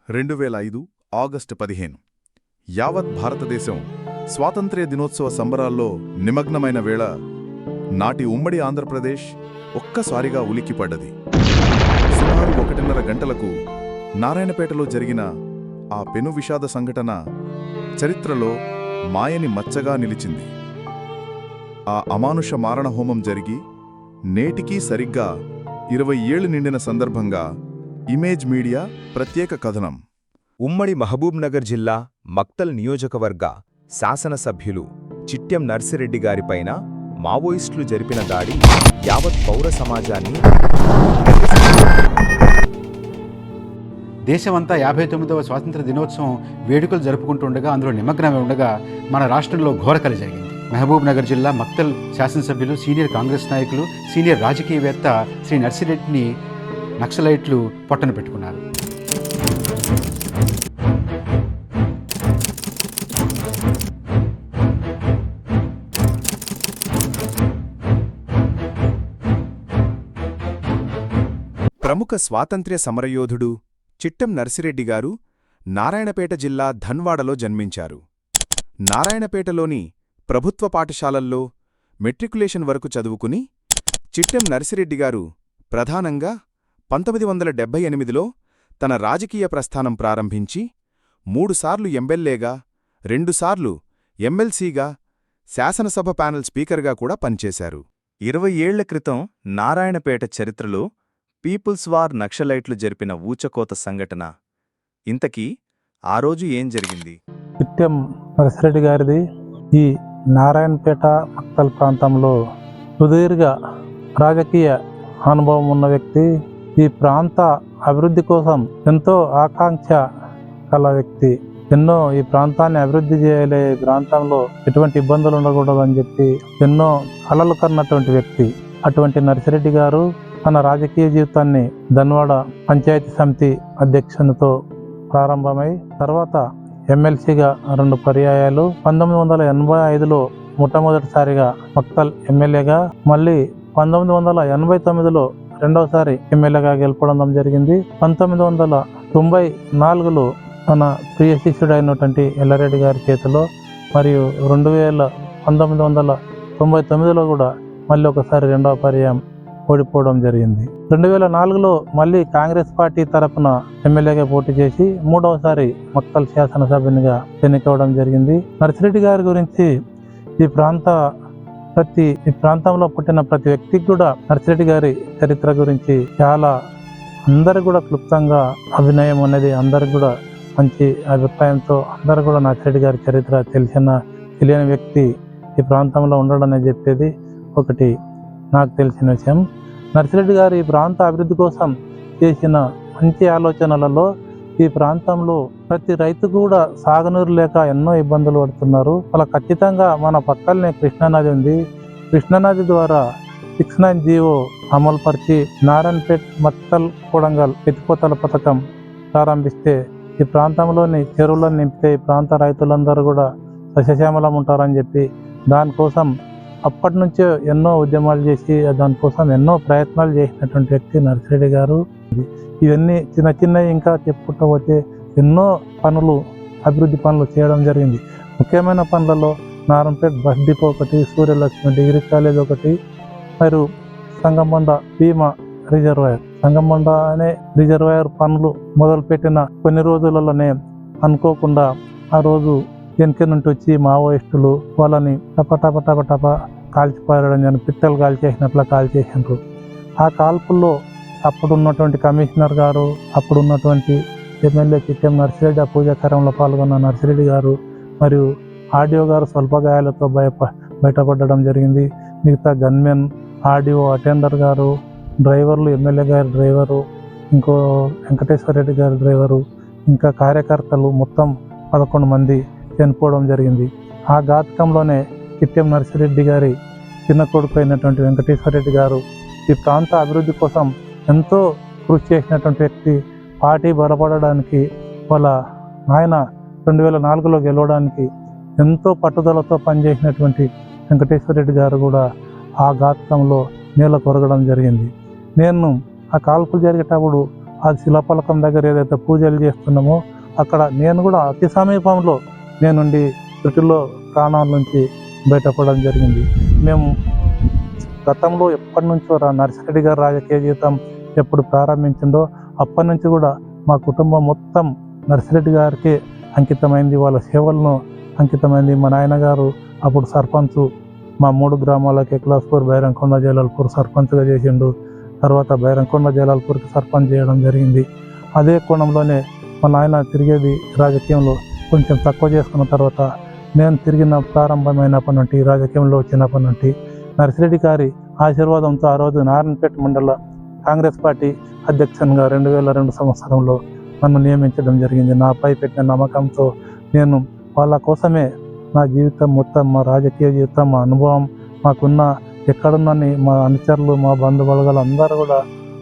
2005 August 15 యావత్ భారతదేశం స్వాతంత్ర్య దినోత్సవ సంబరాల్లో నిమగ్నమైన వేళ నాటి ఉమ్మడి ఆంధ్రప్రదేశ్ ఒక్కసారిగా ఉలిక్కిపడ్డది. సుమారు 1:30 గంటలకు నారాయణపేటలో జరిగిన ఆ పెను విషాద సంఘటన చరిత్రలో మాయని మచ్చగా నిలిచింది. ఆ అమానుష మారణహోమం జరిగి నేటికీ సరిగ్గా 20 ఏళ్లు నిండిన సందర్భంగా ఇమేజ్ మీడియా ప్రత్యేక కథనం. ఉమ్మడి మహబూబ్నగర్ జిల్లా మక్తల్ నియోజకవర్గ శాసనసభ్యులు చిట్టెం నర్సిరెడ్డి గారిపైన మావోయిస్టులు జరిపిన దాడి యావత్ పౌర సమాజాన్ని దేశమంతా 59వ స్వాతంత్ర దినోత్సవం వేడుకలు జరుపుకుంటుండగా అందులో నిమగ్నమై ఉండగా మన రాష్ట్రంలో ఘోరకలి జరిగింది. మహబూబ్నగర్ జిల్లా మక్తల్ శాసనసభ్యులు, సీనియర్ కాంగ్రెస్ నాయకులు, సీనియర్ రాజకీయవేత్త శ్రీ నర్సిరెడ్డిని నక్సలైట్లు పొట్టన పెట్టుకున్నారు. ప్రముఖ స్వాతంత్ర్య సమరయోధుడు చిట్టెం నర్సిరెడ్డి గారు నారాయణపేట జిల్లా ధన్వాడలో జన్మించారు. నారాయణపేటలోని ప్రభుత్వ పాఠశాలల్లో మెట్రికులేషన్ వరకు చదువుకుని చిట్టెం నర్సిరెడ్డి గారు ప్రధానంగా 1978లో తన రాజకీయ ప్రస్థానం ప్రారంభించి 3 సార్లు ఎమ్మెల్యేగా, 2 సార్లు ఎమ్మెల్సీగా, శాసనసభ ప్యానెల్ స్పీకర్గా కూడా పనిచేశారు. 20 ఏళ్ల క్రితం నారాయణపేట చరిత్రలో పీపుల్స్ వార్ నక్సలైట్లు జరిపిన ఊచకోత సంఘటన. ఇంతకీ ఆ రోజు ఏం జరిగింది? చిట్టెం నర్సిరెడ్డి గారిది ఈ నారాయణపేట మక్తల్ ప్రాంతంలో సుదీర్ఘ రాజకీయ అనుభవం ఉన్న వ్యక్తి. ఈ ప్రాంత అభివృద్ధి కోసం ఎంతో ఆకాంక్ష కల వ్యక్తి. ఎన్నో ఈ ప్రాంతాన్ని అభివృద్ధి చేయాలి, ఈ ప్రాంతంలో ఎటువంటి ఇబ్బందులు ఉండకూడదని చెప్పి ఎన్నో కలలు కన్నటువంటి వ్యక్తి. అటువంటి నర్సిరెడ్డి గారు తన రాజకీయ జీవితాన్ని ధన్వాడ పంచాయతీ సమితి అధ్యక్షునితో ప్రారంభమై తర్వాత ఎమ్మెల్సీగా 2 పర్యాయాలు, 1985లో మొట్టమొదటిసారిగా మక్తల్ ఎమ్మెల్యేగా, మళ్ళీ 1989లో రెండవసారి ఎమ్మెల్యేగా గెలుపొందడం జరిగింది. 1994లో తన ప్రియ శిష్యుడైనటువంటి ఎల్లారెడ్డి గారి చేతిలో, మరియు 1999లో కూడా మళ్ళీ ఒకసారి రెండవ పర్యాయం ఓడిపోవడం జరిగింది. 2004లో మళ్ళీ కాంగ్రెస్ పార్టీ తరపున ఎమ్మెల్యేగా పోటీ చేసి 3వసారి మక్తల్ శాసనసభ్యునిగా ఎన్నికవడం జరిగింది. నర్సిరెడ్డి గారి గురించి ఈ ప్రాంతంలో పుట్టిన ప్రతి వ్యక్తికి కూడా నర్సిరెడ్డి గారి చరిత్ర గురించి చాలా అందరు కూడా క్లుప్తంగా అభినయం అనేది అందరికి కూడా మంచి అభిప్రాయంతో అందరు కూడా నర్సిరెడ్డి గారి చరిత్ర తెలియని వ్యక్తి ఈ ప్రాంతంలో ఉండడని చెప్పేది ఒకటి నాకు తెలిసిన విషయం. నర్సిరెడ్డి గారు ఈ ప్రాంత అభివృద్ధి కోసం చేసిన మంచి ఆలోచనలలో ఈ ప్రాంతంలో ప్రతి రైతు కూడా సాగునీరు లేక ఎన్నో ఇబ్బందులు పడుతున్నారు. అలా ఖచ్చితంగా మన పక్కనే కృష్ణానది ఉంది. కృష్ణానది ద్వారా 69 జీవో అమలుపరిచి నారాయణపేట్, మక్తల్, కొడంగల్ ఎత్తిపోతల పథకం ప్రారంభిస్తే ఈ ప్రాంతంలోని చెరువులను నింపితే ఈ ప్రాంత రైతులందరూ కూడా సస్యశ్యామలం ఉంటారని చెప్పి దానికోసం అప్పటి నుంచే ఎన్నో ఉద్యమాలు చేసి దానికోసం ఎన్నో ప్రయత్నాలు చేసినటువంటి వ్యక్తి నర్సిరెడ్డి గారు. ఇవన్నీ చిన్నవి ఇంకా చెప్పుకుంటూ పోతే ఎన్నో అభివృద్ధి పనులు చేయడం జరిగింది. ముఖ్యమైన పనులలో నారాయణపేట బస్ డిపో ఒకటి, సూర్యలక్ష్మి డిగ్రీ కాలేజ్ ఒకటి, మరియు సంగమండ భీమా సంగమండ అనే రిజర్వాయర్ పనులు మొదలుపెట్టిన కొన్ని రోజులలోనే అనుకోకుండా ఆ రోజు వెనుక నుండి వచ్చి మావోయిస్టులు వాళ్ళని టప కాల్చిపారడం జరిగింది. పిట్టలు కాల్చేసినట్లు కాల్చేసినారు. ఆ కాల్పుల్లో అప్పుడున్నటువంటి కమిషనర్ గారు, అప్పుడున్నటువంటి ఎమ్మెల్యే చిట్టెం నర్సిరెడ్డి ఆ పూజాకారంలో పాల్గొన్న నర్సిరెడ్డి గారు మరియు ఆర్డీఓ గారు స్వల్ప గాయాలతో బయటపడడం జరిగింది. మిగతా గన్మెన్, ఆర్డీఓ, అటెండర్ గారు, డ్రైవర్లు, ఎమ్మెల్యే గారి డ్రైవరు, ఇంకో వెంకటేశ్వర రెడ్డి గారి డ్రైవరు, ఇంకా కార్యకర్తలు మొత్తం 11 మంది చనిపోవడం జరిగింది. ఆ ఘాతకంలోనే చిట్టెం నర్సిరెడ్డి గారి చిన్న కొడుకు అయినటువంటి వెంకటేశ్వర రెడ్డి గారు ఈ ప్రాంత అభివృద్ధి కోసం ఎంతో కృషి చేసినటువంటి వ్యక్తి. పార్టీ బలపడడానికి వాళ్ళ ఆయన 2004లో గెలవడానికి ఎంతో పట్టుదలతో పనిచేసినటువంటి వెంకటేశ్వర రెడ్డి గారు కూడా ఆ ఘాతకంలో నేల కొరగడం జరిగింది. నేను ఆ కాల్పులు జరిగేటప్పుడు ఆ శిలాఫలకం దగ్గర ఏదైతే పూజలు చేస్తున్నామో అక్కడ నేను కూడా అతి సమీపంలో నేనుండి త్రుటిలో ప్రాణాల నుంచి బయటపడడం జరిగింది. మేము గతంలో ఎప్పటి నుంచో నర్సిరెడ్డి గారు రాజకీయ జీవితం ఎప్పుడు ప్రారంభించిందో అప్పటి నుంచి కూడా మా కుటుంబం మొత్తం నర్సిరెడ్డి గారికి అంకితమైంది, వాళ్ళ సేవలను అంకితమైంది. మా నాయనగారు అప్పుడు సర్పంచ్ మా 3 గ్రామాలకి ఎక్లాస్పూర్, బైరంకొండ, జలాల్పూర్ సర్పంచ్గా చేసిండు. తర్వాత బైరంకొండ, జలాల్పూర్కి సర్పంచ్ చేయడం జరిగింది. అదే కోణంలోనే మా నాయన తిరిగేది రాజకీయంలో కొంచెం తక్కువ చేసుకున్న తర్వాత నేను తిరిగిన ప్రారంభమైనప్పటి నుండి రాజకీయంలో వచ్చినప్పటి నుండి నర్సిరెడ్డి గారి ఆశీర్వాదంతో ఆ రోజు నారాయణపేట మండల కాంగ్రెస్ పార్టీ అధ్యక్షునిగా 2002 సంవత్సరంలో నన్ను నియమించడం జరిగింది. నాపై పెట్టిన నమ్మకంతో నేను వాళ్ళ కోసమే నా జీవితం మొత్తం, మా రాజకీయ జీవితం, మా అనుభవం, మాకున్న ఎక్కడున్నని మా అనుచరులు, మా బంధుబలగాలు అందరూ కూడా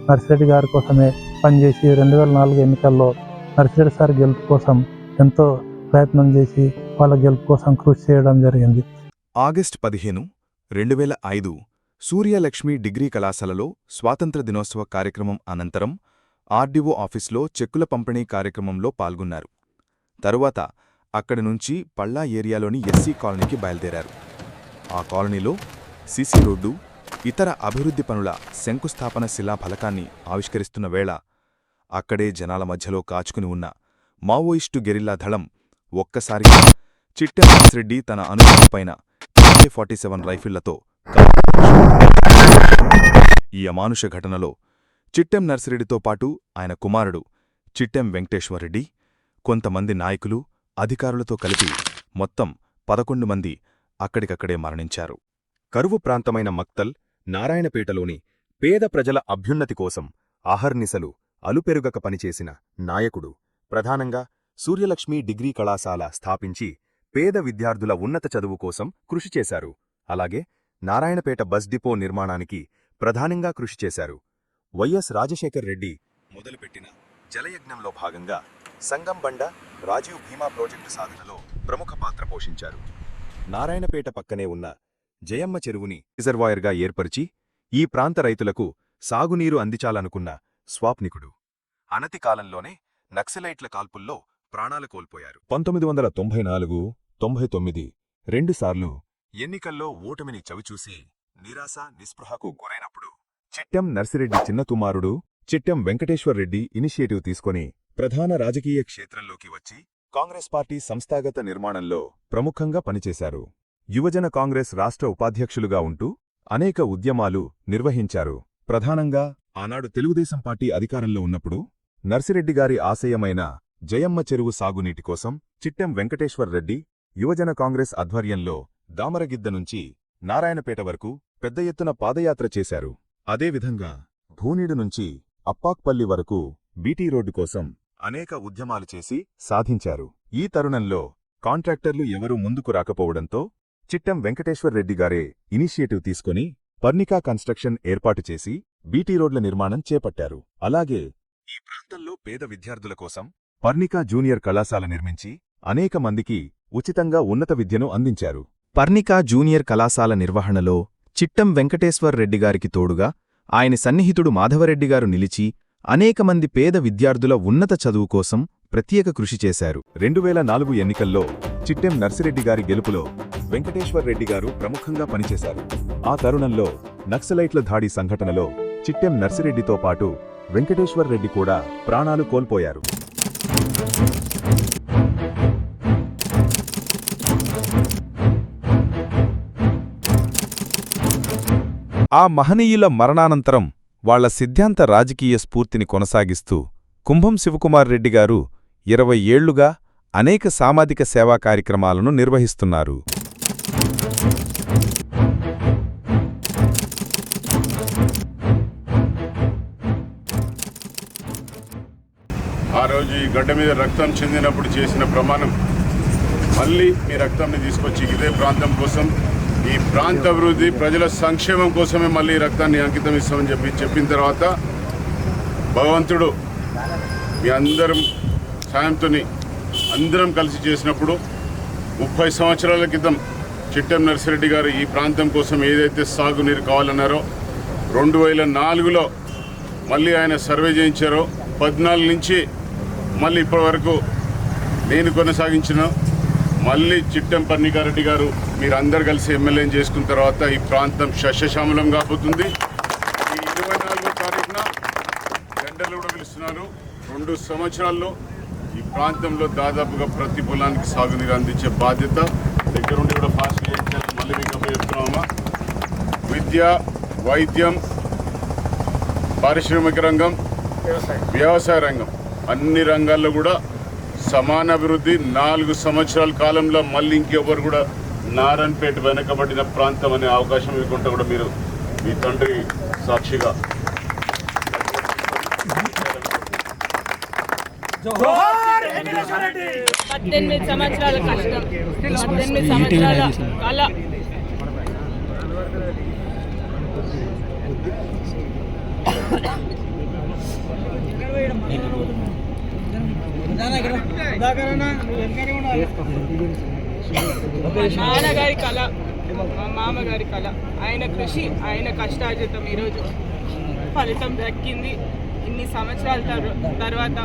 నర్సిరెడ్డి గారి కోసమే పనిచేసి 2004 ఎన్నికల్లో నర్సిరెడ్డి సార్ గెలుపు కోసం ఎంతో ప్రయత్నం చేసి వాళ్ళ గెలుపు కోసం కృషి చేయడం జరిగింది. ఆగస్టు 15, 2005 సూర్యలక్ష్మి డిగ్రీ కళాశాలలో స్వాతంత్ర దినోత్సవ కార్యక్రమం అనంతరం ఆర్డీఓ ఆఫీస్లో చెక్కుల పంపిణీ కార్యక్రమంలో పాల్గొన్నారు. తరువాత అక్కడి నుంచి పళ్ళా ఏరియాలోని ఎస్సీ కాలనీకి బయలుదేరారు. ఆ కాలనీలో సీసీ రోడ్డు, ఇతర అభివృద్ధి పనుల శంకుస్థాపన శిలాఫలకాన్ని ఆవిష్కరిస్తున్న వేళ అక్కడే జనాల మధ్యలో కాచుకుని ఉన్న మావోయిస్టు గెరిల్లా దళం ఒక్కసారిగా చిట్టెం నర్సిరెడ్డి తన అనుచరులపైన AK-47 రైఫిళ్లతో ఈ అమానుష ఘటనలో చిట్టెం నర్సిరెడ్డితో పాటు ఆయన కుమారుడు చిట్టెం వెంకటేశ్వరరెడ్డి, కొంతమంది నాయకులు, అధికారులతో కలిపి మొత్తం 11 మంది అక్కడికక్కడే మరణించారు. కరువు ప్రాంతమైన మక్తల్, నారాయణపేటలోని పేద ప్రజల అభ్యున్నతి కోసం అహర్నిశలు అలుపెరుగక పనిచేసిన నాయకుడు, ప్రధానంగా సూర్యలక్ష్మి డిగ్రీ కళాశాల స్థాపించి పేద విద్యార్థుల ఉన్నత చదువు కోసం కృషి చేశారు. అలాగే నారాయణపేట బస్ డిపో నిర్మాణానికి ప్రధానంగా కృషి చేశారు. వైఎస్ రాజశేఖర్ రెడ్డి మొదలుపెట్టిన జలయజ్ఞంలో భాగంగా సంగంబండ, రాజీవ్ భీమా ప్రాజెక్టు సాధనలో ప్రముఖ పాత్ర పోషించారు. నారాయణపేట పక్కనే ఉన్న జయమ్మ చెరువుని రిజర్వాయర్గా ఏర్పరిచి ఈ ప్రాంత రైతులకు సాగునీరు అందించాలనుకున్న స్వాప్నికుడు. అనతి కాలంలోనే నక్సలైట్ల కాల్పుల్లో ప్రాణాలు కోల్పోయారు. 1994-99 రెండుసార్లు ఎన్నికల్లో ఓటమిని చవిచూసి నిరాశ, నిస్పృహకు గురైనప్పుడు చిట్టెం నర్సిరెడ్డి చిన్నకుమారుడు చిట్టెం వెంకటేశ్వరరెడ్డి ఇనిషియేటివ్ తీసుకొని ప్రధాన రాజకీయ క్షేత్రంలోకి వచ్చి కాంగ్రెస్ పార్టీ సంస్థాగత నిర్మాణంలో ప్రముఖంగా పనిచేశారు. యువజన కాంగ్రెస్ రాష్ట్ర ఉపాధ్యక్షులుగా ఉంటూ అనేక ఉద్యమాలు నిర్వహించారు. ప్రధానంగా ఆనాడు తెలుగుదేశం పార్టీ అధికారంలో ఉన్నప్పుడు నర్సిరెడ్డిగారి ఆశయమైన జయమ్మ చెరువు సాగునీటి కోసం చిట్టెం వెంకటేశ్వరరెడ్డి యువజన కాంగ్రెస్ ఆధ్వర్యంలో దామరగిద్ద నుంచి నారాయణపేట వరకు పెద్ద ఎత్తున పాదయాత్ర చేశారు. అదేవిధంగా భూనీడు నుంచి అప్పాక్పల్లి వరకు బీటీ రోడ్డు కోసం అనేక ఉద్యమాలు చేసి సాధించారు. ఈ తరుణంలో కాంట్రాక్టర్లు ఎవరూ ముందుకు రాకపోవడంతో చిట్టెం వెంకటేశ్వరరెడ్డిగారే ఇనిషియేటివ్ తీసుకొని పర్నికా కన్స్ట్రక్షన్ ఏర్పాటు చేసి బీటీ రోడ్ల నిర్మాణం చేపట్టారు. అలాగే ఈ ప్రాంతంలో పేద విద్యార్థుల కోసం పర్నికా జూనియర్ కళాశాల నిర్మించి అనేక మందికి ఉచితంగా ఉన్నత విద్యను అందించారు. పర్నికా జూనియర్ కళాశాల నిర్వహణలో చిట్టెం వెంకటేశ్వరరెడ్డిగారికి తోడుగా ఆయన సన్నిహితుడు మాధవరెడ్డిగారు నిలిచి అనేక మంది పేద విద్యార్థుల ఉన్నత చదువు కోసం ప్రత్యేక కృషి చేశారు. 2004 ఎన్నికల్లో చిట్టెం నర్సిరెడ్డిగారి గెలుపులో వెంకటేశ్వరరెడ్డిగారు ప్రముఖంగా పనిచేశారు. ఆ తరుణంలో నక్సలైట్ల దాడి సంఘటనలో చిట్టెం నర్సిరెడ్డితో పాటు వెంకటేశ్వరరెడ్డి కూడా ప్రాణాలు కోల్పోయారు. ఆ మహనీయుల మరణానంతరం వాళ్ల సిద్ధాంత రాజకీయ స్ఫూర్తిని కొనసాగిస్తూ కుంభం శివకుమార్ రెడ్డిగారు 20 ఏళ్లుగా అనేక సామాజిక సేవా కార్యక్రమాలను నిర్వహిస్తున్నారు. ఆ రోజు ఈ గడ్డ మీద రక్తం చెందినప్పుడు చేసిన ప్రమాణం మళ్ళీ ఈ రక్తాన్ని తీసుకొచ్చి ఇదే ప్రాంతం కోసం, ఈ ప్రాంత అభివృద్ధి, ప్రజల సంక్షేమం కోసమే మళ్ళీ ఈ రక్తాన్ని అంకితం ఇస్తామని చెప్పిన తర్వాత భగవంతుడు మీ అందరం సాయంతో అందరం కలిసి చేసినప్పుడు 30 సంవత్సరాల క్రితం చిట్టెం నర్సిరెడ్డి గారు ఈ ప్రాంతం కోసం ఏదైతే సాగునీరు కావాలన్నారో 2004లో మళ్ళీ ఆయన సర్వే చేయించారో 2014 నుంచి మళ్ళీ ఇప్పటి వరకు నేను కొనసాగించిన మళ్ళీ చిట్టెం పన్నికారెడ్డి గారు మీరందరూ కలిసి ఎమ్మెల్యేని చేసుకున్న తర్వాత ఈ ప్రాంతం సస్యశ్యామలం కాబోతుంది. ఈ 24వ తారీఖున టెండర్లు కూడా పిలుస్తున్నారు. 2 సంవత్సరాల్లో ఈ ప్రాంతంలో దాదాపుగా ప్రతి పొలానికి సాగునీరు అందించే బాధ్యత దగ్గరుండి కూడా ఫాస్ట్ చేయించాలని మళ్ళీ మీకు చెప్తున్నామా. విద్య, వైద్యం, పారిశ్రామిక రంగం, వ్యవసాయ రంగం అన్ని రంగాల్లో కూడా సమాన అభివృద్ధి. 4 సంవత్సరాల కాలంలో మళ్ళీ ఇంకెవరు కూడా నారాయణపేట వెనకబడిన ప్రాంతం అనే అవకాశం ఇవ్వకుండా కూడా మీరు మీ తండ్రి సాక్షిగా 18 సంవత్సరాల కష్టం, 18 సంవత్సరాల కళ. మా నాన్నగారి కళ, మా మామగారి కళ, ఆయన కృషి, ఆయన కష్టార్జితం ఈరోజు ఫలితం దక్కింది. ఇన్ని సంవత్సరాల తర్వాత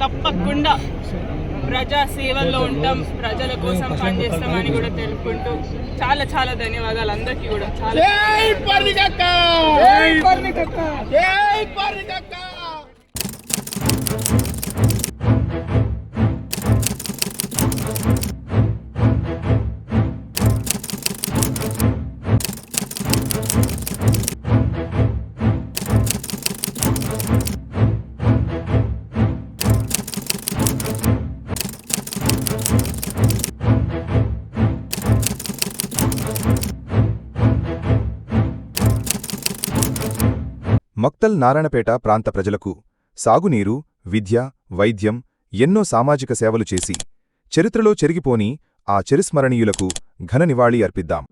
తప్పకుండా ప్రజా సేవల్లో ఉంటాం, ప్రజల కోసం పనిచేస్తామని కూడా తెలుపుకుంటూ చాలా చాలా ధన్యవాదాలు అందరికీ కూడా. చాలా మక్తల్ నారాయణపేట ప్రాంత ప్రజలకు సాగునీరు, విద్య, వైద్యం ఎన్నో సామాజిక సేవలు చేసి చరిత్రలో చెరిగిపోని ఆ చిరస్మరణీయులకు ఘన నివాళి అర్పిద్దాం.